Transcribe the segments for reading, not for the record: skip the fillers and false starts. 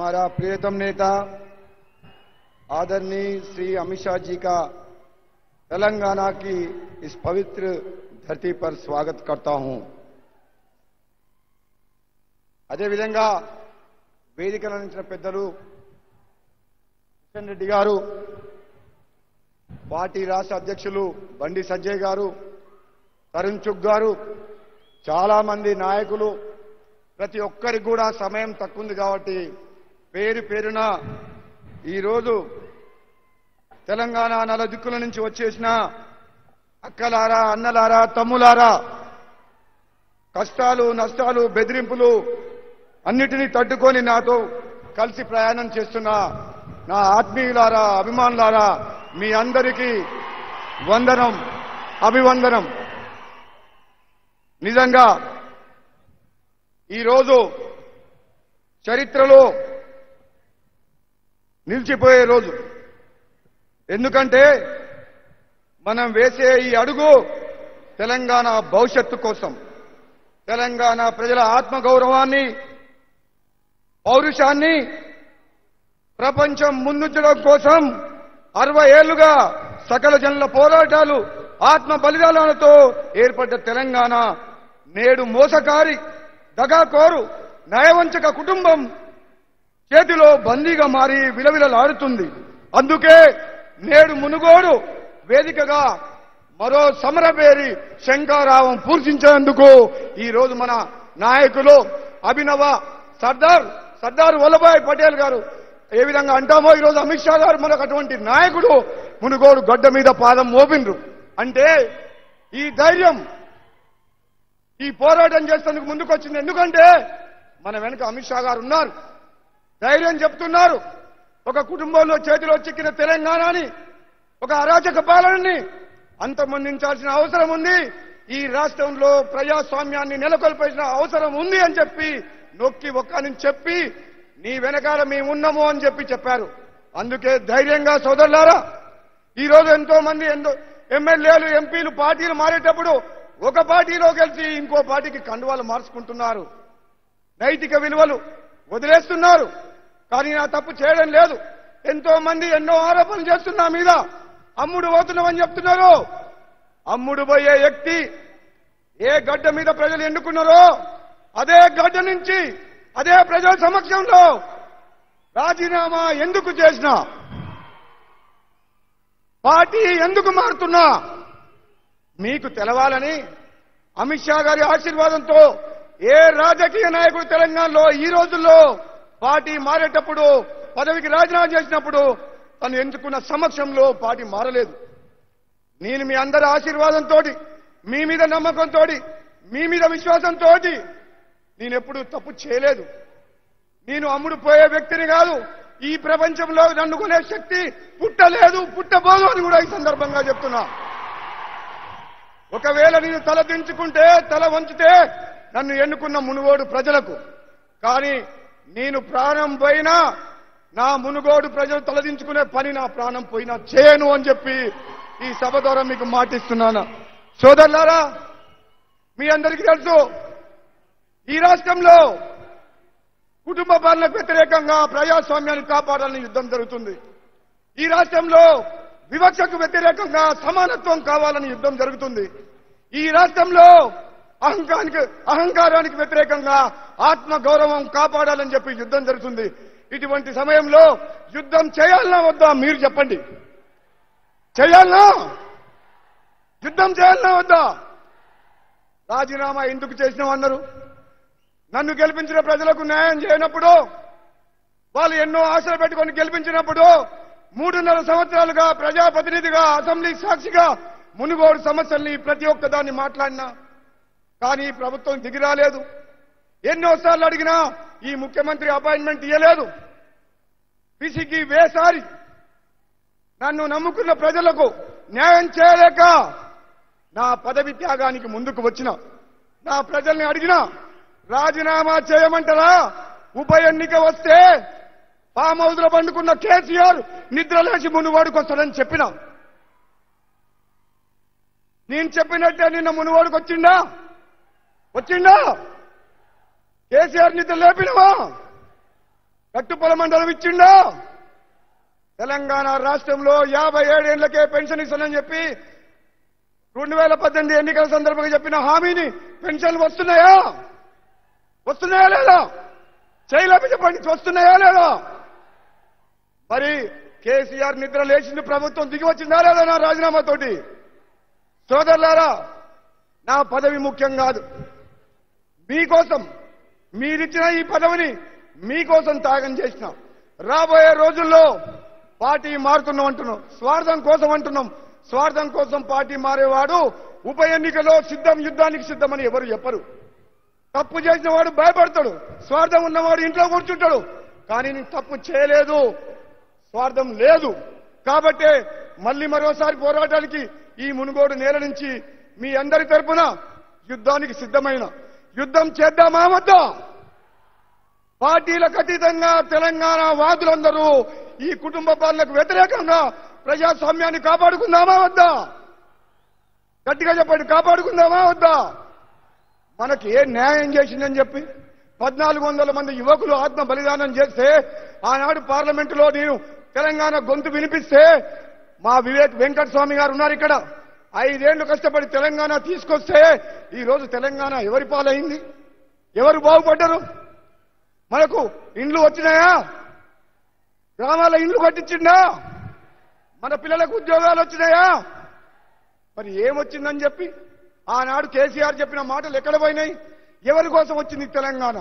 हमारा प्रियतम नेता आदरणीय श्री अमित शाह जी का तेलंगाना की इस पवित्र धरती पर स्वागत करता हूं। అదే విధంగా వేదికల నుంచి పెద్దలు కిషన్ రెడ్డి గారు, పార్టీ రాష్ట్ర అధ్యక్షులు బండి సంజయ్ గారు, తరుణ్ చుగ్ గారు, చాలా మంది నాయకులు, ప్రతి ఒక్కరికి కూడా సమయం తక్కువ ఉంది కాబట్టి పేరు పేరున ఈ రోజు తెలంగాణ నలుదిక్కుల నుంచి వచ్చేసిన అక్కలారా, అన్నలారా, తమ్ములారా, కష్టాలు, నష్టాలు, బెదిరింపులు అన్నిటినీ తట్టుకొని నాతో కలిసి ప్రయాణం చేస్తున్న నా ఆత్మీయులారా, అభిమానులారా, మీ అందరికీ వందనం, అభివందనం. నిజంగా ఈరోజు చరిత్రలో నిలిచిపోయే రోజు. ఎందుకంటే మనం వేసే ఈ అడుగు తెలంగాణ భవిష్యత్తు కోసం, తెలంగాణ ప్రజల ఆత్మగౌరవాన్ని, పౌరుషాన్ని ప్రపంచం ముందుంచడం కోసం 60 ఏళ్లుగా సకల జనుల పోరాటాలు, ఆత్మ బలిదానాలతో ఏర్పడ్డ తెలంగాణ నేడు మోసకారి, దగాకోరు, నయవంచక కుటుంబం చేతిలో బందీగా మారి విలవిలలాడుతుంది. అందుకే నేడు మునుగోడు వేదికగా మరో సమరభేరి శంఖారావం పూర్తించేందుకు ఈ రోజు మన నాయకులు అభినవ సర్దార్ వల్లభాయ్ పటేల్ గారు ఏ విధంగా అంటామో ఈరోజు అమిత్ షా గారు మనకు అటువంటి నాయకుడు మునుగోడు గడ్డ మీద పాదం మోపిండ్రు. అంటే ఈ ధైర్యం, ఈ పోరాటం చేసేందుకు ముందుకొచ్చింది. ఎందుకంటే మన వెనుక అమిత్ షా గారు ఉన్నారు, ధైర్యం చెప్తున్నారు. ఒక కుటుంబంలో చేతిలో చిక్కిన తెలంగాణని, ఒక అరాచక పాలనని అంతమొందించాల్సిన అవసరం ఉంది. ఈ రాష్ట్రంలో ప్రజాస్వామ్యాన్ని నెలకొల్పాల్సిన అవసరం ఉంది అని చెప్పి నొక్కి ఒక్కని చెప్పి నీ వెనకాల మేము ఉన్నాము అని చెప్పారు. అందుకే ధైర్యంగా సోదరులారా, ఈరోజు ఎంతో మంది ఎమ్మెల్యేలు, ఎంపీలు పార్టీలు మారేటప్పుడు ఒక పార్టీలో గెలిచి ఇంకో పార్టీకి కండువాలు మార్చుకుంటున్నారు, నైతిక విలువలు వదిలేస్తున్నారు. కానీ నా తప్పు చేయడం లేదు. ఎంతో మంది ఎన్నో ఆరోపణలు చేస్తున్నా మీద అమ్ముడు పోతున్నామని చెప్తున్నారు. అమ్ముడు పోయే వ్యక్తి ఏ గడ్డ మీద ప్రజలు ఎన్నుకున్నారో అదే గడ్డ నుంచి, అదే ప్రజల సమక్షంలో రాజీనామా ఎందుకు చేసినా, పార్టీ ఎందుకు మారుతున్నా మీకు తెలవాలని అమిత్ షా గారి ఆశీర్వాదంతో ఏ రాజకీయ నాయకుడు తెలంగాణలో ఈ రోజుల్లో పార్టీ మారేటప్పుడు, పదవికి రాజీనామా చేసినప్పుడు తను ఎంచుకున్న సమక్షంలో పార్టీ మారలేదు. నేను మీ అందరి ఆశీర్వాదంతో, మీ మీద నమ్మకంతో, మీ మీద విశ్వాసంతో నేను ఎప్పుడు తప్పు చేయలేదు. నేను అమ్ముడు పోయే వ్యక్తిని కాదు. ఈ ప్రపంచంలో నన్ను కొనే శక్తి పుట్టలేదు, పుట్టబోదు అని కూడా ఈ సందర్భంగా చెప్తున్నా. ఒకవేళ నేను తల దించుకుంటే, తల వంచితే నన్ను ఎన్నుకున్న మునుగోడు ప్రజలకు, కానీ నేను ప్రాణం పోయినా నా మునుగోడు ప్రజలు తలదించుకునే పని నా ప్రాణం పోయినా చేయను అని చెప్పి ఈ సభ ద్వారా మీకు మాటిస్తున్నాను. సోదరులారా, మీ అందరికీ తెలుసు ఈ రాష్ట్రంలో కుటుంబ పాలనకు వ్యతిరేకంగా ప్రజాస్వామ్యాన్ని కాపాడాలని యుద్ధం జరుగుతుంది. ఈ రాష్ట్రంలో వివక్షకు వ్యతిరేకంగా సమానత్వం కావాలని యుద్ధం జరుగుతుంది. ఈ రాష్ట్రంలో అహంకారానికి వ్యతిరేకంగా ఆత్మ గౌరవం కాపాడాలని చెప్పి యుద్ధం జరుగుతుంది. ఇటువంటి సమయంలో యుద్ధం చేయాలన్నా వద్దా మీరు చెప్పండి? చేయాలన్నా? యుద్ధం చేయాలన్నా వద్దా? రాజీనామా ఎందుకు చేసినామన్నారు? నన్ను గెలిపించిన ప్రజలకు న్యాయం చేయనప్పుడు, వాళ్ళు ఎన్నో ఆశలు పెట్టుకొని గెలిపించినప్పుడు 3.5 సంవత్సరాలుగా ప్రజాప్రతినిధిగా, అసెంబ్లీ సాక్షిగా మునుగోడు సమస్యల్ని ప్రతి ఒక్కదాన్ని మాట్లాడినా, కానీ ప్రభుత్వం దిగిరాలేదు. ఎన్నోసార్లు అడిగినా ఈ ముఖ్యమంత్రి అపాయింట్మెంట్ ఇవ్వలేదు. పిసికి వేసారి నన్ను నమ్ముకున్న ప్రజలకు న్యాయం చేయలేక నా పదవి త్యాగానికి ముందుకు వచ్చిన, నా ప్రజల్ని అడిగినా రాజీనామా చేయమంటారా, ఉప ఎన్నిక వస్తే ఫామ్ హౌస్ లో పండుకున్న కేసీఆర్ నిద్రలేసి మునుగోడుకు వస్తాడని చెప్పిన. నేను చెప్పినట్టే నిన్న మునుగోడుకు వచ్చిండా? కేసీఆర్ నిద్ర లేపినవా? కట్టుపొల మండలం ఇచ్చిండా? తెలంగాణ రాష్ట్రంలో 57 ఏళ్లకే పెన్షన్ ఇస్తానని చెప్పి 2018 ఎన్నికల సందర్భంగా చెప్పిన హామీని పెన్షన్లు వస్తున్నాయా? వస్తున్నాయా లేదా? చేయలేక చెప్పండి, వస్తున్నాయా లేదా? మరి కేసీఆర్ నిద్ర లేచింది, ప్రభుత్వం దిగి వచ్చిందా లేదా నా రాజీనామాతోటి? సోదరులారా, నా పదవి ముఖ్యం కాదు. మీకోసం, మీరిచ్చిన ఈ పదవిని మీకోసం త్యాగం చేసిన. రాబోయే రోజుల్లో పార్టీ మారుతున్నాం అంటున్నాం, స్వార్థం కోసం అంటున్నాం. స్వార్థం కోసం పార్టీ మారేవాడు ఉప ఎన్నికలో సిద్ధం, యుద్ధానికి సిద్ధమని ఎవరు చెప్పరు. తప్పు చేసిన వాడు భయపడతాడు, స్వార్థం ఉన్నవాడు ఇంట్లో కూర్చుంటాడు. కానీ నేను తప్పు చేయలేదు, స్వార్థం లేదు. కాబట్టే మళ్ళీ మరోసారి పోరాటానికి ఈ మునుగోడు నేల నుంచి మీ అందరి తరపున యుద్ధానికి సిద్ధమైన యుద్ధం చేద్దామా వద్దా? పార్టీలకు అతీతంగా తెలంగాణ వాదులందరూ ఈ కుటుంబ పాలనకు వ్యతిరేకంగా ప్రజాస్వామ్యాన్ని కాపాడుకుందామా వద్దా? గట్టిగా చెప్పండి, కాపాడుకుందామా వద్దా? మనకి ఏ న్యాయం చేసిందని చెప్పి 1400 మంది యువకులు ఆత్మ బలిదానం చేస్తే, ఆనాడు పార్లమెంటులో నేను తెలంగాణ గొంతు వినిపిస్తే, మా వివేక్ వెంకటస్వామి గారు ఉన్నారు ఇక్కడ, 5 ఏళ్లు కష్టపడి తెలంగాణ తీసుకొస్తే ఈ రోజు తెలంగాణ ఎవరి పాలైంది? ఎవరు బాగుపడ్డారు? మనకు ఇండ్లు వచ్చినాయా? గ్రామాల ఇండ్లు కట్టించిందా? మన పిల్లలకు ఉద్యోగాలు వచ్చినాయా? మరి ఏమొచ్చిందని చెప్పి ఆనాడు కేసీఆర్ చెప్పిన మాటలు ఎక్కడ పోయినాయి? ఎవరి కోసం వచ్చింది తెలంగాణ?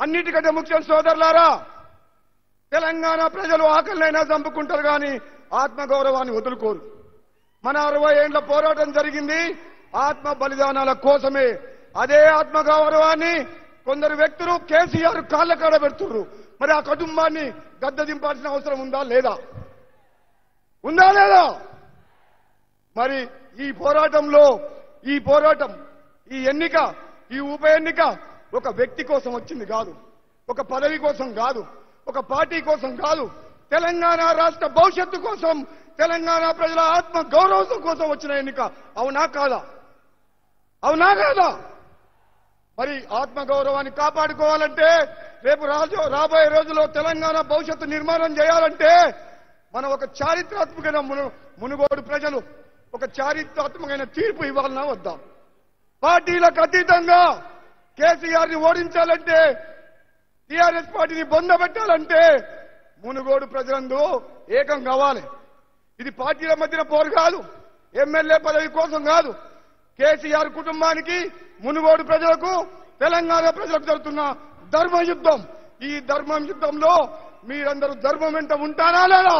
అన్నిటికంటే ముఖ్యం సోదరులారా, తెలంగాణ ప్రజలు ఆకలినైనా చంపుకుంటారు కానీ ఆత్మగౌరవాన్ని వదులుకోరు. మన 60 ఏళ్ల పోరాటం జరిగింది ఆత్మ బలిదానాల కోసమే. అదే ఆత్మగౌరవాన్ని కొందరు వ్యక్తులు కేసీఆర్ కాళ్ళ కాడ పెడుతున్నారు. మరి ఆ కుటుంబాన్ని గద్ద దింపాల్సిన అవసరం ఉందా లేదా? ఉందా లేదా? మరి ఈ పోరాటంలో, ఈ పోరాటం, ఈ ఎన్నిక, ఈ ఉప ఎన్నిక ఒక వ్యక్తి కోసం వచ్చింది కాదు, ఒక పదవి కోసం కాదు, ఒక పార్టీ కోసం కాదు. తెలంగాణ రాష్ట్ర భవిష్యత్తు కోసం, తెలంగాణ ప్రజల ఆత్మ గౌరవం కోసం వచ్చిన ఎన్నిక. అవునా కాదా? అవునా కాదా? మరి ఆత్మ గౌరవాన్ని కాపాడుకోవాలంటే, రేపు రాబోయే రోజుల్లో తెలంగాణ భవిష్యత్తు నిర్మాణం చేయాలంటే మనం ఒక చారిత్రాత్మకమైన మునుగోడు ప్రజలు ఒక చారిత్రాత్మకమైన తీర్పు ఇవ్వాలన్నా వద్దా? పార్టీలకు అతీతంగా కేసీఆర్ ని ఓడించాలంటే, టీఆర్ఎస్ పార్టీని బొందబెట్టాలంటే మునుగోడు ప్రజలందరూ ఏకం కావాలి. ఇది పార్టీల మధ్యన పోరు కాదు, ఎమ్మెల్యే పదవి కోసం కాదు. కేసీఆర్ కుటుంబానికి, మునుగోడు ప్రజలకు, తెలంగాణ ప్రజలకు జరుగుతున్న ధర్మ యుద్ధం. ఈ ధర్మం యుద్ధంలో మీరందరూ ధర్మం వెంట ఉంటారా లేదా?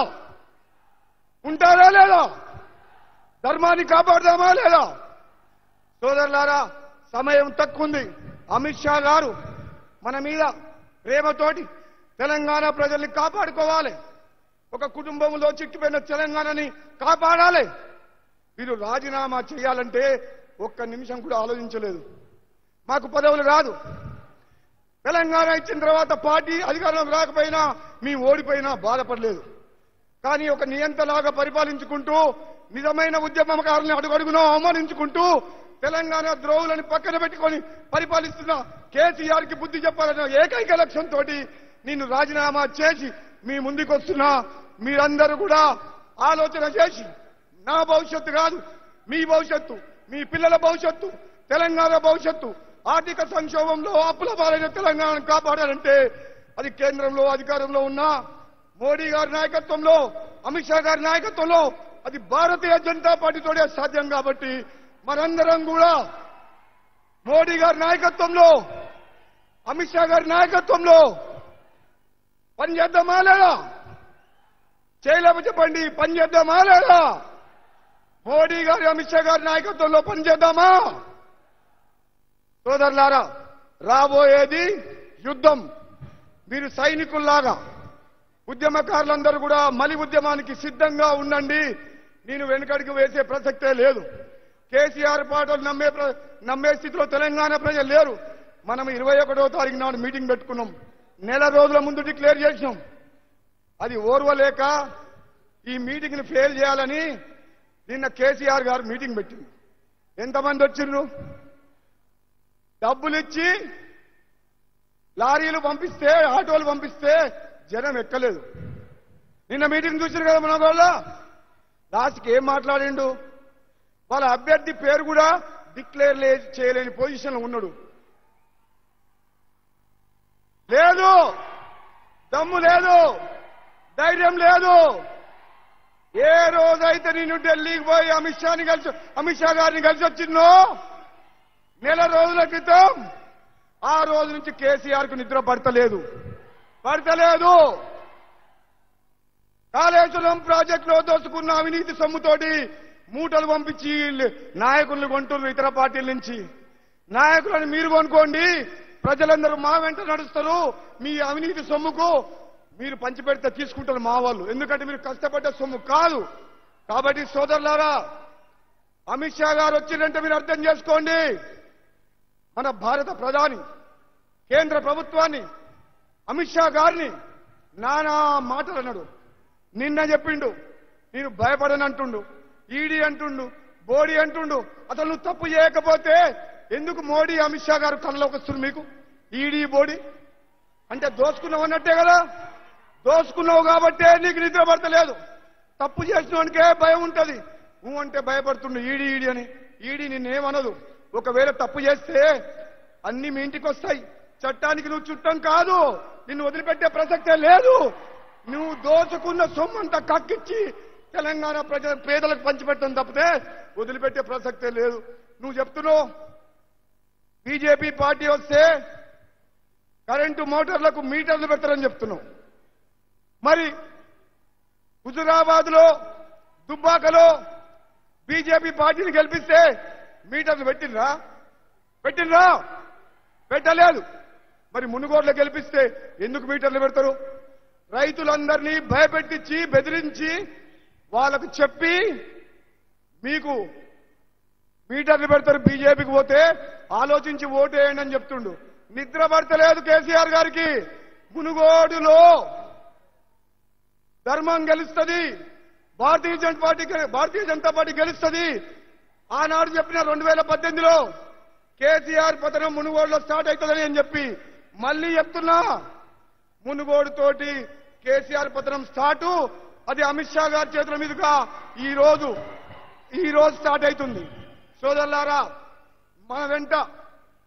ఉంటారా లేదా? ధర్మాన్ని కాపాడదామా లేదా? సోదరులారా, సమయం తక్కువ ఉంది. అమిత్ షా గారు మన మీద ప్రేమతోటి తెలంగాణ ప్రజల్ని కాపాడుకోవాలి, ఒక కుటుంబంలో చిక్కిపోయిన తెలంగాణని కాపాడాలి. వీరు రాజీనామా చేయాలంటే ఒక్క నిమిషం కూడా ఆలోచించలేదు. మాకు పదవులు రాదు, తెలంగాణ ఇచ్చిన తర్వాత పార్టీ అధికారంలోకి రాకపోయినా, మేము ఓడిపోయినా బాధపడలేదు. కానీ ఒక నియంతలాగా పరిపాలించుకుంటూ, నిజమైన ఉద్యమకారులను అడుగడుగునో అవమానించుకుంటూ, తెలంగాణ ద్రోహులను పక్కన పెట్టుకొని పరిపాలిస్తున్న కేసీఆర్ కి బుద్ధి చెప్పాలన్న ఏకైక లక్ష్యంతో నేను రాజీనామా చేసి మీ ముందుకు వస్తున్నా. మీరందరూ కూడా ఆలోచన చేసి, నా భవిష్యత్తు కాదు, మీ భవిష్యత్తు, మీ పిల్లల భవిష్యత్తు, తెలంగాణ భవిష్యత్తు, ఆర్థిక సంక్షోభంలో అప్పుల పాలైన తెలంగాణను కాపాడాలంటే అది కేంద్రంలో అధికారంలో ఉన్న మోడీ గారి నాయకత్వంలో, అమిత్ షా గారి నాయకత్వంలో, అది భారతీయ జనతా పార్టీతోనే సాధ్యం. కాబట్టి మనందరం కూడా మోడీ గారి నాయకత్వంలో, అమిత్ షా గారి నాయకత్వంలో పనిచేద్దామా లేదా? చేయలేమో చెప్పండి, పనిచేద్దామా లేదా? మోడీ గారి, అమిత్ షా గారి నాయకత్వంలో పనిచేద్దామా? సోదరులారా, రాబోయేది యుద్ధం. మీరు సైనికుల్లాగా, ఉద్యమకారులందరూ కూడా మలి ఉద్యమానికి సిద్ధంగా ఉండండి. నేను వెనుకడికి వేసే ప్రసక్తే లేదు. కేసీఆర్ పాటలు నమ్మే స్థితిలో తెలంగాణ ప్రజలు లేరు. మనం 21వ తారీఖు నాడు మీటింగ్ పెట్టుకున్నాం, నెల రోజుల ముందు డిక్లేర్ చేసినాం. అది ఓర్వలేక ఈ మీటింగ్ ని ఫెయిల్ చేయాలని నిన్న కేసీఆర్ గారు మీటింగ్ పెట్టింది. ఎంతమంది వచ్చిర్రు? డబ్బులు ఇచ్చి లారీలు పంపిస్తే, ఆటోలు పంపిస్తే జనం ఎక్కలేదు. నిన్న మీటింగ్ చూసారు కదా మన వాళ్ళ, లాస్ట్కి ఏం మాట్లాడిండు? వాళ్ళ అభ్యర్థి పేరు కూడా డిక్లేర్ చేయలేని పొజిషన్లో ఉన్నాడు. లేదు, దమ్ము లేదు, ధైర్యం లేదు. ఏ రోజైతే నేను ఢిల్లీకి పోయి అమిత్ షా గారిని కలిసి వచ్చిందో నెల రోజుల క్రితం, ఆ రోజు నుంచి కేసీఆర్ కు నిద్ర పడతలేదు. కాళేశ్వరం ప్రాజెక్టులో దోచుకున్న అవినీతి సొమ్ముతోటి మూటలు పంపించి నాయకులను కొంటున్నారు ఇతర పార్టీల నుంచి. నాయకులను మీరు కొనుక్కోండి, ప్రజలందరూ మా వెంట నడుస్తారు, మీ అవినీతి సొమ్ముకు మీరు పంచిపెడితే తీసుకుంటారు మా వాళ్ళు, ఎందుకంటే మీరు కష్టపడ్డ సొమ్ము కాదు. కాబట్టి సోదరులారా, అమిత్ షా గారు వచ్చిందంటే మీరు అర్థం చేసుకోండి, మన భారత ప్రధాని కేంద్ర ప్రభుత్వాన్ని అమిత్ షా గారిని నానా మాటలు అన్నాడు. నిన్న చెప్పిండు నేను భయపడనంటుండు, ఈడీ అంటుండు, బోడీ అంటుండు. అసలు నువ్వు తప్పు చేయకపోతే ఎందుకు మోడీ అమిత్ షా గారు కళ్ళలోకి వస్తుంది? మీకు ఈడీ బోడీ అంటే దోచుకున్నావు అన్నట్టే కదా. దోచుకున్నావు కాబట్టే నీకు నిద్ర పడతలేదు. తప్పు చేసినోనికే భయం ఉంటది. నువ్వు అంటే భయపడుతుండు ఈడీ ఈడీ అని. ఈడీ నిన్నేమనదు. ఒకవేళ తప్పు చేస్తే అన్ని మీ ఇంటికి వస్తాయి. చట్టానికి నువ్వు చుట్టం కాదు, నిన్ను వదిలిపెట్టే ప్రసక్తే లేదు. నువ్వు దోచుకున్న సొమ్మంతా కక్కిచ్చి తెలంగాణ పేదలకు పంచిపెట్టడం తప్పితే వదిలిపెట్టే ప్రసక్తే లేదు. నువ్వు చెప్తున్నావు బీజేపీ పార్టీ వస్తే కరెంటు మోటార్లకు మీటర్లు పెడతారని చెప్తున్నావు. మరి హుజురాబాద్ లో దుబ్బాకలో బీజేపీ పార్టీని గెలిపిస్తే మీటర్లు పెట్టినరా? పెట్టలేదు. మరి మునుగోడులో గెలిపిస్తే ఎందుకు మీటర్లు పెడతారు? రైతులందరినీ భయపెట్టించి బెదిరించి వాళ్ళకు చెప్పి మీకు మీటర్లు పెడతారు. బీజేపీకి పోతే ఆలోచించి ఓటేయండి అని చెప్తుండు. నిద్ర పడతలేదు కేసీఆర్ గారికి. మునుగోడులో ధర్మం గెలుస్తుంది, భారతీయ జనతా పార్టీ గెలుస్తుంది. ఆనాడు చెప్పిన 2018లో కేసీఆర్ పతనం మునుగోడులో స్టార్ట్ అవుతుందని అని చెప్పి మళ్ళీ చెప్తున్నా, మునుగోడు తోటి కేసీఆర్ పతనం స్టార్ట్. అది అమిత్ షా గారి చేతుల మీదుగా ఈ రోజు స్టార్ట్ అవుతుంది. సోదరులారా, మన వెంట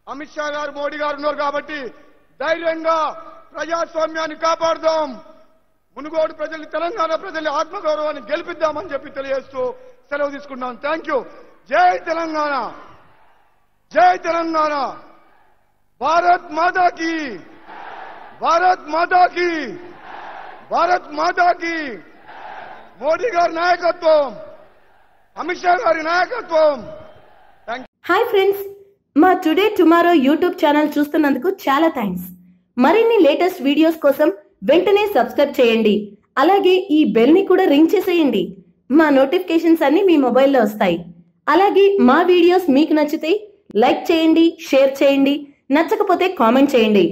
అమిత్ షా గారు, మోడీ గారు ఉన్నారు కాబట్టి ధైర్యంగా ప్రజాస్వామ్యాన్ని కాపాడుదాం. మునుగోడు ప్రజల్ని, తెలంగాణ ప్రజల్ని ఆత్మగౌరవాన్ని గెలిపిద్దామని చెప్పి తెలియజేస్తూ సెలవు తీసుకున్నాం. Thank you. జై తెలంగాణ, జై తెలంగాణ. భారత్ మాతా కీ, భారత్ మాతా కీ, భారత్ మాతా కీ. మోడీ గారి నాయకత్వం, అమిత్ షా గారి నాయకత్వం. హాయ్ ఫ్రెండ్స్, మా టుడే టుమారో యూట్యూబ్ ఛానల్ చూస్తున్నందుకు చాలా థ్యాంక్స్. మరిన్ని లేటెస్ట్ వీడియోస్ కోసం వెంటనే సబ్స్క్రైబ్ చేయండి. అలాగే ఈ బెల్ ని కూడా రింగ్ చేసేయండి. మా నోటిఫికేషన్స్ అన్ని మీ మొబైల్లో వస్తాయి. అలాగే మా వీడియోస్ మీకు నచ్చితే లైక్ చేయండి, షేర్ చేయండి, నచ్చకపోతే కామెంట్ చేయండి.